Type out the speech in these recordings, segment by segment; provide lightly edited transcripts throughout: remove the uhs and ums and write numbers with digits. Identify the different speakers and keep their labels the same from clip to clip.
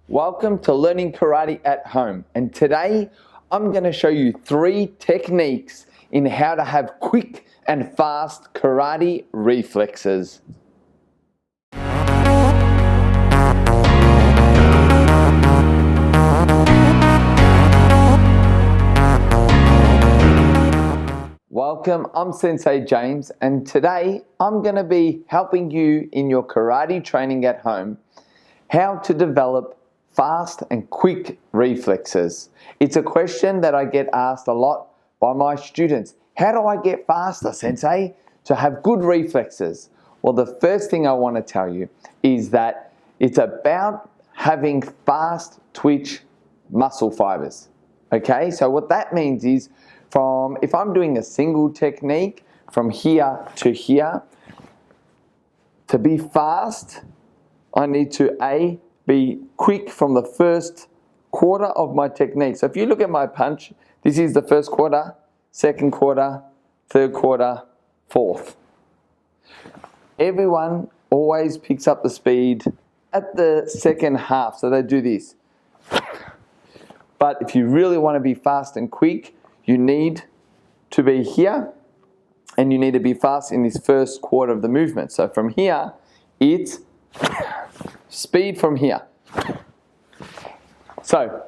Speaker 1: Welcome to Learning Karate at Home, and today I'm going to show you 3 techniques in how to have quick and fast karate reflexes. Welcome, I'm Sensei James, and today I'm going to be helping you in your karate training at home how to develop fast and quick reflexes. It's a question that I get asked a lot by my students. How do I get faster, Sensei, to have good reflexes? Well, the first thing I want to tell you is that it's about having fast twitch muscle fibers. Okay, so what that means is if I'm doing a single technique from here to here, to be fast, I need to be quick from the first quarter of my technique. So if you look at my punch, this is the first quarter, second quarter, third quarter, fourth. Everyone always picks up the speed at the second half, so they do this. But if you really want to be fast and quick, you need to be here, and you need to be fast in this first quarter of the movement. So from here, it's speed from here. So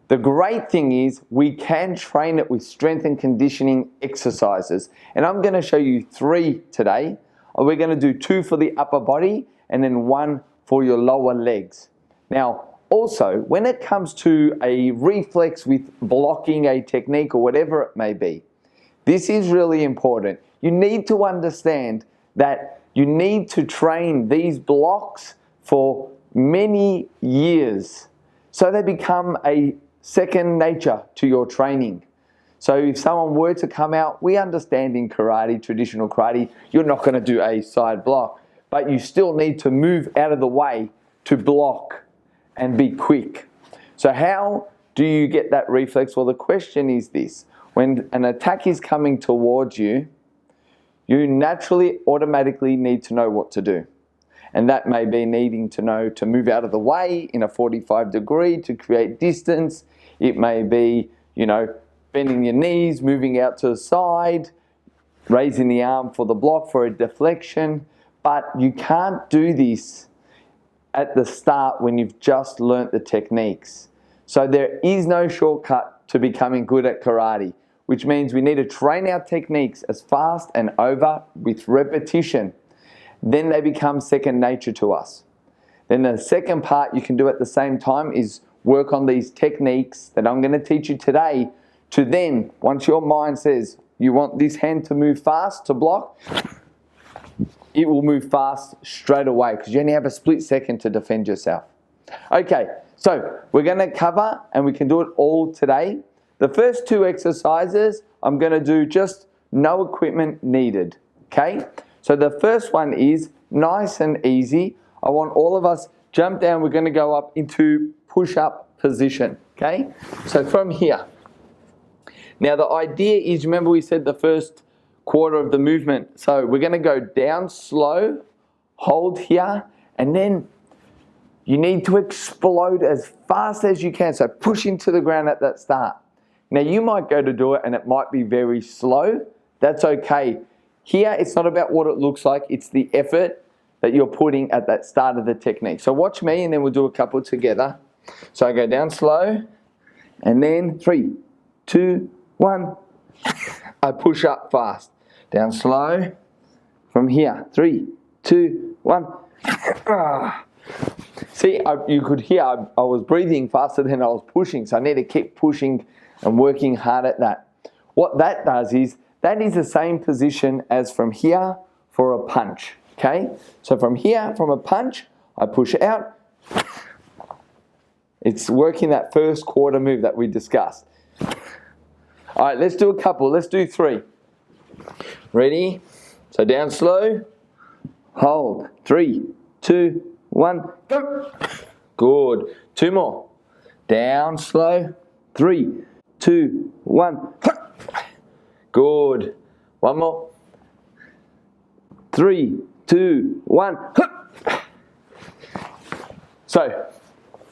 Speaker 1: the great thing is we can train it with strength and conditioning exercises. And I'm going to show you 3 today. We're going to do 2 for the upper body and then 1 for your lower legs. Now, also, when it comes to a reflex with blocking a technique or whatever it may be, this is really important. You need to understand that you need to train these blocks for many years so they become a second nature to your training. So if someone were to come out, we understand in karate, traditional karate, you're not going to do a side block, but you still need to move out of the way to block and be quick. So how do you get that reflex? Well, the question is this. When an attack is coming towards you, you naturally, automatically need to know what to do. And that may be needing to know to move out of the way in a 45-degree to create distance. It may be, bending your knees, moving out to the side, raising the arm for the block for a deflection. But you can't do this at the start when you've just learnt the techniques. So there is no shortcut to becoming good at karate, which means we need to train our techniques as fast and over with repetition. Then they become second nature to us. Then the second part you can do at the same time is work on these techniques that I'm going to teach you today to then, once your mind says you want this hand to move fast to block, it will move fast straight away because you only have a split second to defend yourself. Okay, so we're going to cover, and we can do it all today. The first 2 exercises, I'm going to do just no equipment needed, okay? So the first one is nice and easy. I want all of us jump down. We're going to go up into push-up position, okay? So from here. Now the idea is, remember we said the first quarter of the movement. So we're going to go down slow, hold here, and then you need to explode as fast as you can. So push into the ground at that start. Now you might go to do it and it might be very slow. That's okay. Here it's not about what it looks like, it's the effort that you're putting at that start of the technique. So watch me and then we'll do a couple together. So I go down slow and then 3, 2, 1. I push up fast. Down slow. From here. 3, 2, 1. See, you could hear I was breathing faster than I was pushing, so I need to keep pushing and working hard at that. What that does is, that is the same position as from here for a punch, okay? So from here, from a punch, I push out. It's working that first quarter move that we discussed. All right, let's do a couple. Let's do 3. Ready? So down slow, hold. 3, 2, 1, go. Good. 2 more. Down slow. 3, 2, 1. Good. 1 more. 3, 2, 1. So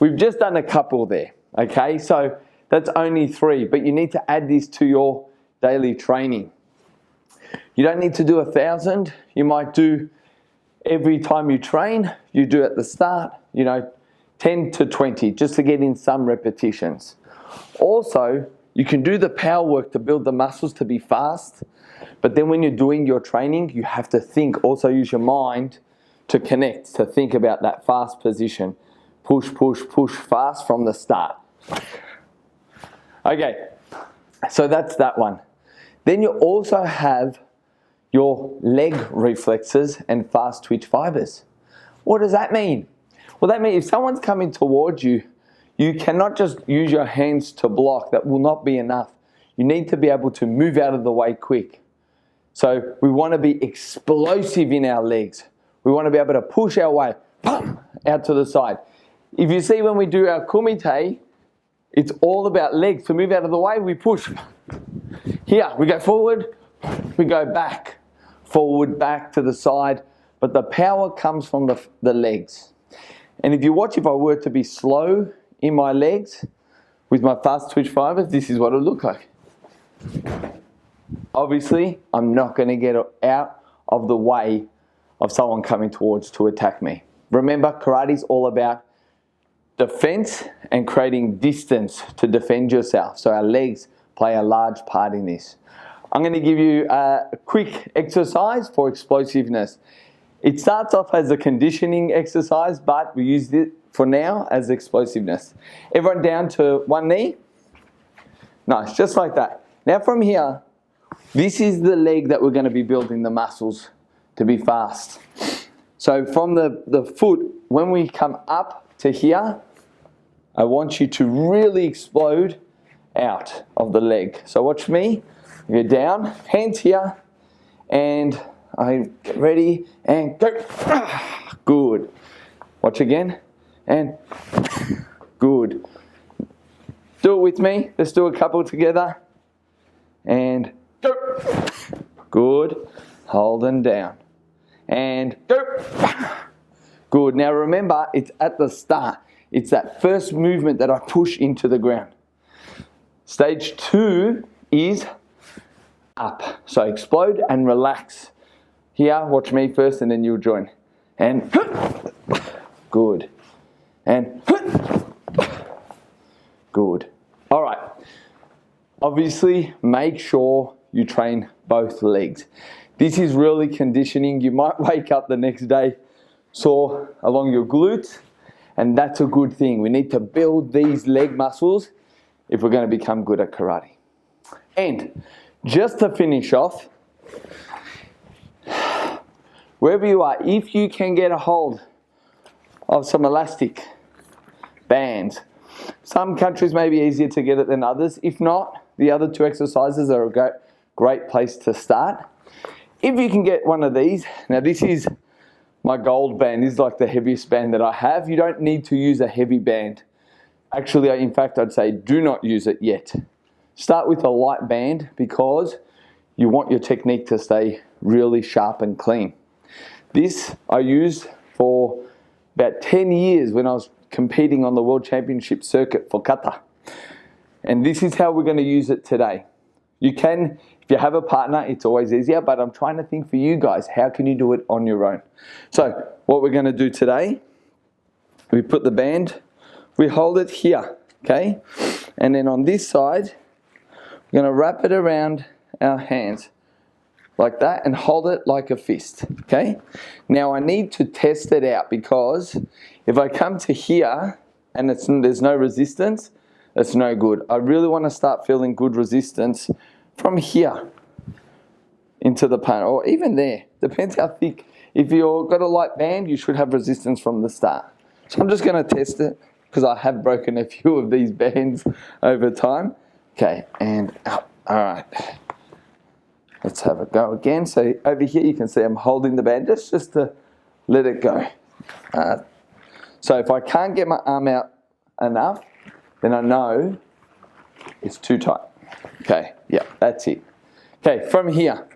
Speaker 1: we've just done a couple there, okay? So that's only 3, but you need to add this to your daily training. You don't need to do 1,000. You might do every time you train, you do at the start, 10 to 20, just to get in some repetitions. Also, you can do the power work to build the muscles to be fast, but then when you're doing your training, you have to think, also use your mind to connect, to think about that fast position. Push, push, push fast from the start. Okay, so that's that one. Then you also have your leg reflexes and fast twitch fibers. What does that mean? Well, that means if someone's coming towards you, you cannot just use your hands to block. That will not be enough. You need to be able to move out of the way quick. So we want to be explosive in our legs. We want to be able to push our way out to the side. If you see when we do our kumite, it's all about legs. To move out of the way, we push. Here, we go forward, we go back. Forward, back, to the side. But the power comes from the legs. And if you watch, if I were to be slow in my legs with my fast twitch fibers, this is what it'll look like. Obviously, I'm not going to get out of the way of someone coming towards to attack me. Remember, karate is all about defense and creating distance to defend yourself. So our legs play a large part in this. I'm going to give you a quick exercise for explosiveness. It starts off as a conditioning exercise, but we use it for now as explosiveness. Everyone down to one knee. Nice, just like that. Now from here, this is the leg that we're going to be building the muscles to be fast. So from the foot, when we come up to here, I want you to really explode out of the leg. So watch me. Go down, hands here, and I get ready and go. Good. Watch again, and good. Do it with me. Let's do a couple together, and go. Good. Hold them down, and go. Good. Now remember, it's at the start. It's that first movement that I push into the ground. Stage 2 is up. So explode and relax. Here, watch me first and then you'll join. And good. And good. All right. Obviously, make sure you train both legs. This is really conditioning. You might wake up the next day sore along your glutes, and that's a good thing. We need to build these leg muscles if we're going to become good at karate. And just to finish off, wherever you are, if you can get a hold of some elastic bands, some countries may be easier to get it than others. If not, the other 2 exercises are a great place to start. If you can get one of these, now this is my gold band. This is like the heaviest band that I have. You don't need to use a heavy band. Actually, in fact, I'd say do not use it yet. Start with a light band because you want your technique to stay really sharp and clean. This I used for about 10 years when I was competing on the World Championship circuit for kata. And this is how we're going to use it today. You can, if you have a partner, it's always easier, but I'm trying to think for you guys, how can you do it on your own? So what we're going to do today, we put the band, we hold it here, okay? And then on this side, we're going to wrap it around our hands like that and hold it like a fist, okay? Now I need to test it out because if I come to here and there's no resistance, it's no good. I really want to start feeling good resistance from here into the punch, or even there. Depends how thick. If you've got a light band, you should have resistance from the start. So I'm just going to test it because I have broken a few of these bands over time. Okay, and up. All right. Let's have a go again. So over here you can see I'm holding the band just to let it go. So if I can't get my arm out enough, then I know it's too tight. Okay, yeah, that's it. Okay, from here,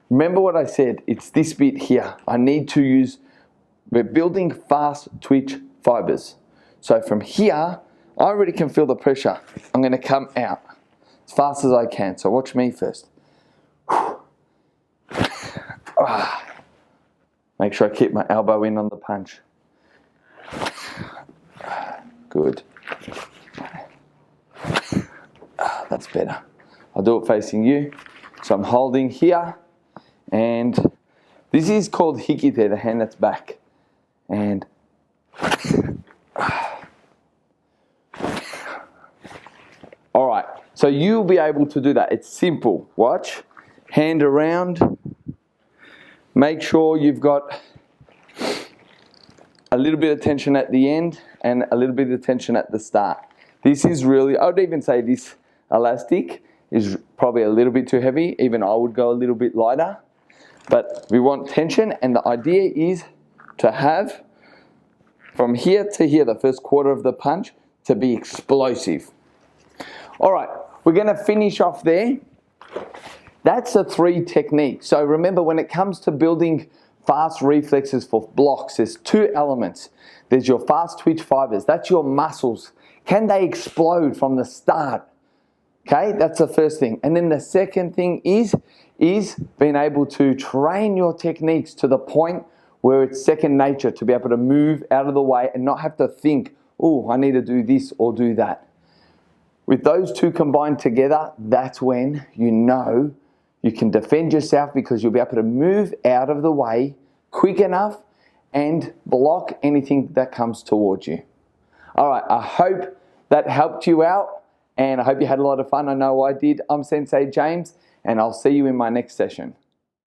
Speaker 1: remember what I said, it's this bit here. I need to use, we're building fast twitch fibers. So from here, I already can feel the pressure. I'm going to come out as fast as I can. So watch me first. Make sure I keep my elbow in on the punch. Good. That's better. I'll do it facing you. So I'm holding here, and this is called hikite, the hand that's back. And all right, so you'll be able to do that. It's simple. Watch, hand around. Make sure you've got a little bit of tension at the end and a little bit of tension at the start. This is really, I would even say this elastic is probably a little bit too heavy. Even I would go a little bit lighter. But we want tension, and the idea is to have from here to here, the first quarter of the punch, to be explosive. All right, we're going to finish off there. That's the 3 techniques. So remember, when it comes to building fast reflexes for blocks, there's 2 elements. There's your fast twitch fibers. That's your muscles. Can they explode from the start? Okay, that's the first thing. And then the second thing is being able to train your techniques to the point where it's second nature, to be able to move out of the way and not have to think, oh, I need to do this or do that. With those 2 combined together, that's when you know you can defend yourself, because you'll be able to move out of the way quick enough and block anything that comes towards you. All right, I hope that helped you out, and I hope you had a lot of fun. I know I did. I'm Sensei James, and I'll see you in my next session.